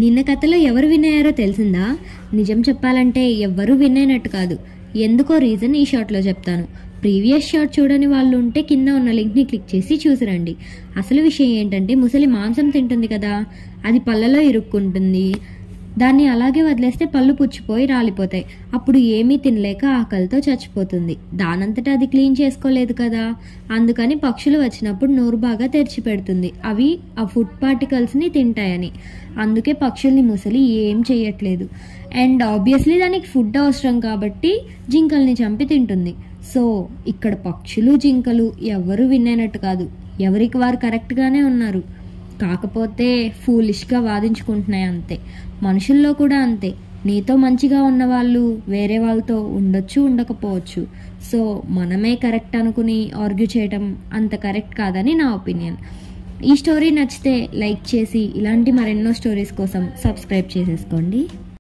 నిన్న కథలో ఎవరు విన్ అయ్యారో తెలిసిందా? నిజం చెప్పాలంటే ఎవ్వరూ విన్ అయినట్టు కాదు. ఎందుకో రీజన్ ఈ షార్ట్లో చెప్తాను. ప్రీవియస్ షార్ట్ చూడని వాళ్ళు ఉంటే కింద ఉన్న లింక్ని క్లిక్ చేసి చూసిరండి. అసలు విషయం ఏంటంటే, ముసలి మాంసం తింటుంది కదా, అది పళ్ళలో ఇరుక్కుంటుంది. దాన్ని అలాగే వదిలేస్తే పళ్ళు పుచ్చిపోయి రాలిపోతాయి. అప్పుడు ఏమీ తినలేక ఆకలితో చచ్చిపోతుంది. దానంతటా అది క్లీన్ చేసుకోలేదు కదా, అందుకని పక్షులు వచ్చినప్పుడు నోరు బాగా తెరిచి పెడుతుంది, అవి ఆ ఫుడ్ పార్టికల్స్ని తింటాయని. అందుకే పక్షుల్ని ముసలి ఏం చేయట్లేదు. అండ్ ఆబ్వియస్లీ దానికి ఫుడ్ అవసరం కాబట్టి జింకల్ని చంపి తింటుంది. సో ఇక్కడ పక్షులు జింకలు ఎవరు విన్ అయినట్టు కాదు, ఎవరికి వారు కరెక్ట్గానే ఉన్నారు. కాకపోతే ఫూలిష్గా వాదించుకుంటున్నాయి అంతే. మనుషుల్లో కూడా అంతే. నీతో మంచిగా ఉన్న వాళ్ళు వేరే వాళ్ళతో ఉండొచ్చు, ఉండకపోవచ్చు. సో మనమే కరెక్ట్ అనుకుని ఆర్గ్యూ చేయటం అంత కరెక్ట్ కాదని నా ఒపీనియన్. ఈ స్టోరీ నచ్చితే లైక్ చేసి ఇలాంటి మరెన్నో స్టోరీస్ కోసం సబ్స్క్రైబ్ చేసేసుకోండి.